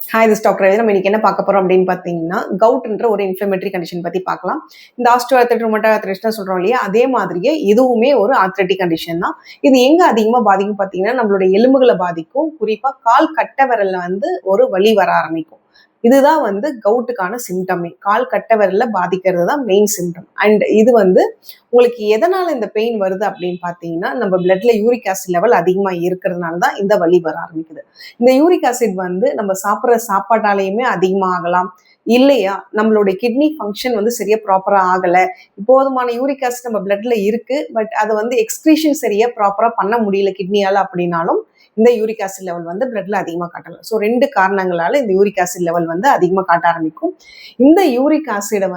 Hi, this doctor நம்ம இன்னைக்கு என்ன பார்க்க போறோம் அப்படின்னு பார்த்தீங்கன்னா, கவுட்ன்ற ஒரு இன்ஃப்ளமேட்டரி கண்டிஷன் பத்தி பார்க்கலாம். இந்த ஆஸ்டியோஆர்த்ரைட்டிஸ், ருமட்டாய்டு ஆர்த்ரைட்டிஸ் சொல்றோம் இல்லையா, அதே மாதிரியே இதுவுமே ஒரு ஆர்த்ரைட்டிக் கண்டிஷன் தான். இது எங்க அதிகமா பாதிக்கும் பார்த்தீங்கன்னா, நம்மளுடைய எலும்புகளை பாதிக்கும். குறிப்பா கால் கட்டை விரல்ல ஒரு வலி வர ஆரம்பிக்கும். இதுதான் கவுட்டுக்கான சிம்டமே. கால் கட்டை விரல்ல பாதிக்கிறது தான் மெயின் சிம்டம். அண்ட் இது உங்களுக்கு எதனால இந்த பெயின் வருது அப்படின்னு பார்த்தீங்கன்னா, நம்ம பிளட்ல யூரிக் ஆசிட் லெவல் அதிகமா இருக்கிறதுனால தான் இந்த வலி வர ஆரம்பிக்குது. இந்த யூரிக் ஆசிட் நம்ம சாப்பிட்ற சாப்பாட்டாலேயுமே அதிகமா ஆகலாம். இல்லையா நம்மளுடைய கிட்னி ஃபங்க்ஷன் சரியா ப்ராப்பரா ஆகல. போதுமான யூரிக் ஆசிட் நம்ம பிளட்ல இருக்கு. பட் அதை எக்ஸ்கிரீஷன் சரியா ப்ராப்பரா பண்ண முடியல கிட்னியால அப்படின்னாலும் இந்த யூரிக் ஆசிட் லெவல் பிளட்ல அதிகமா காட்டலாம். ஸோ 2 காரணங்களால இந்த யூரிக் ஆசிட் லெவல் அதிகமா காட்ட ஆரம்பிக்கும். இந்த யூரிக் ஆசிடை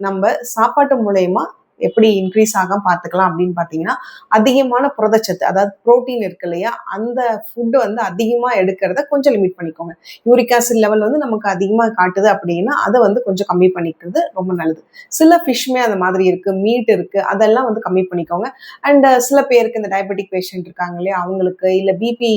நம்ம சாப்பாட்டு மூலயமா எப்படி இன்க்ரீஸ் ஆகாம பார்த்துக்கலாம் அப்படின்னு பார்த்தீங்கன்னா, அதிகமான புரதச்சத்து, அதாவது புரோட்டீன் இருக்கு இல்லையா, அந்த ஃபுட்டு அதிகமாக எடுக்கிறத கொஞ்சம் லிமிட் பண்ணிக்கோங்க. யூரிக் ஆசிட் லெவல் நமக்கு அதிகமாக காட்டுது அப்படின்னா அதை கொஞ்சம் கம்மி பண்ணிக்கிறது ரொம்ப நல்லது. சில ஃபிஷ்மே அந்த மாதிரி இருக்கு, மீட் இருக்கு, அதெல்லாம் கம்மி பண்ணிக்கோங்க. அண்ட் சில பேருக்கு இந்த டயபெட்டிக் பேஷண்ட் இருக்காங்க இல்லையா, அவங்களுக்கு இல்லை பிபி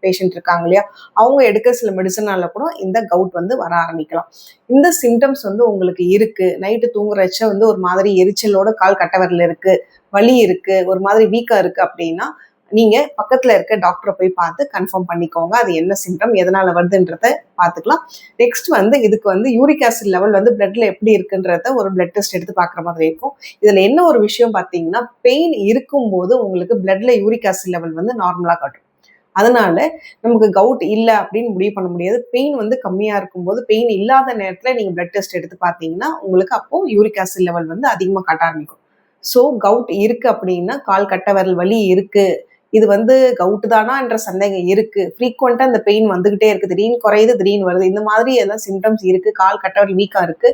பேஷண்ட் இருக்காங்க இல்லையா, அவங்க எடுக்க சில மெடிசனால கூட இந்த கவுட் வர ஆரம்பிக்கலாம். இந்த சிம்டம்ஸ் உங்களுக்கு இருக்கு, நைட்டு தூங்குறச்ச ஒரு மாதிரி எரிச்சலோட கால் கட்டவரில் இருக்கு, வலி இருக்கு, ஒரு மாதிரி வீக்கா இருக்கு அப்படின்னா நீங்க பக்கத்துல இருக்க டாக்டரை போய் பார்த்து கன்ஃபார்ம் பண்ணிக்கோங்க. அது என்ன சிம்டம், எதனால வருதுன்றத பார்த்துக்கலாம். நெக்ஸ்ட் இதுக்கு யூரிக் ஆசிட் லெவல் பிளட்ல எப்படி இருக்குன்றத ஒரு பிளட் டெஸ்ட் எடுத்து பார்க்குற மாதிரி இருக்கும். இதுல என்ன ஒரு விஷயம் பார்த்தீங்கன்னா, பெயின் இருக்கும்போது உங்களுக்கு பிளட்ல யூரிக் ஆசிட் லெவல் நார்மலா காட்டும். அதனால நமக்கு கவுட் இல்லை அப்படின்னு முடிவு பண்ண முடியாது. பெயின் கம்மியா இருக்கும்போது, பெயின் இல்லாத நேரத்துல நீங்க பிளட் டெஸ்ட் எடுத்து பார்த்தீங்கன்னா உங்களுக்கு அப்போ யூரிக் ஆசிட் லெவல் அதிகமா காட்ட ஆரம்பிக்கும். ஸோ கவுட் இருக்கு அப்படின்னா, கால் கட்டை விரல் வலி இருக்கு, இது கவுட் தானா என்ற சந்தேகம் இருக்கு, ஃப்ரீக்வெண்டா இந்த பெயின் வந்துகிட்டே இருக்கு, திடீர்னு குறையுது திடீர்னு வருது, இந்த மாதிரி எல்லாம் சிம்டம்ஸ் இருக்கு, கால் கட்டை விரல் வீக்கா இருக்கு,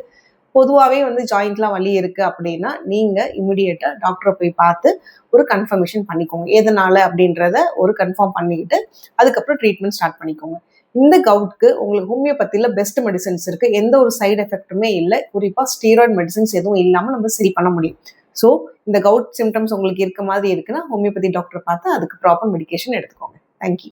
பொதுவாகவே ஜாயிண்ட்லாம் வலி இருக்கு அப்படின்னா நீங்க இமிடியேட்டா டாக்டரை போய் பார்த்து ஒரு கன்ஃபர்மேஷன் பண்ணிக்கோங்க. எதனால அப்படின்றத ஒரு கன்ஃபார்ம் பண்ணிக்கிட்டு அதுக்கப்புறம் ட்ரீட்மெண்ட் ஸ்டார்ட் பண்ணிக்கோங்க. இந்த கவுட்க்கு உங்களுக்கு ஹோமியோபதியில பெஸ்ட் மெடிசன்ஸ் இருக்கு. எந்த ஒரு சைடு எஃபெக்ட்டுமே இல்லை. குறிப்பா ஸ்டீராய்டு மெடிசன்ஸ் எதுவும் இல்லாமல் நம்ம சரி பண்ண முடியும். ஸோ இந்த கவுட் சிம்டம்ஸ் உங்களுக்கு இருக்க மாதிரி இருக்குன்னா ஹோமியோபதி டாக்டரை பார்த்து அதுக்கு ப்ராப்பர் மெடிகேஷன் எடுத்துக்கோங்க. தேங்க்யூ.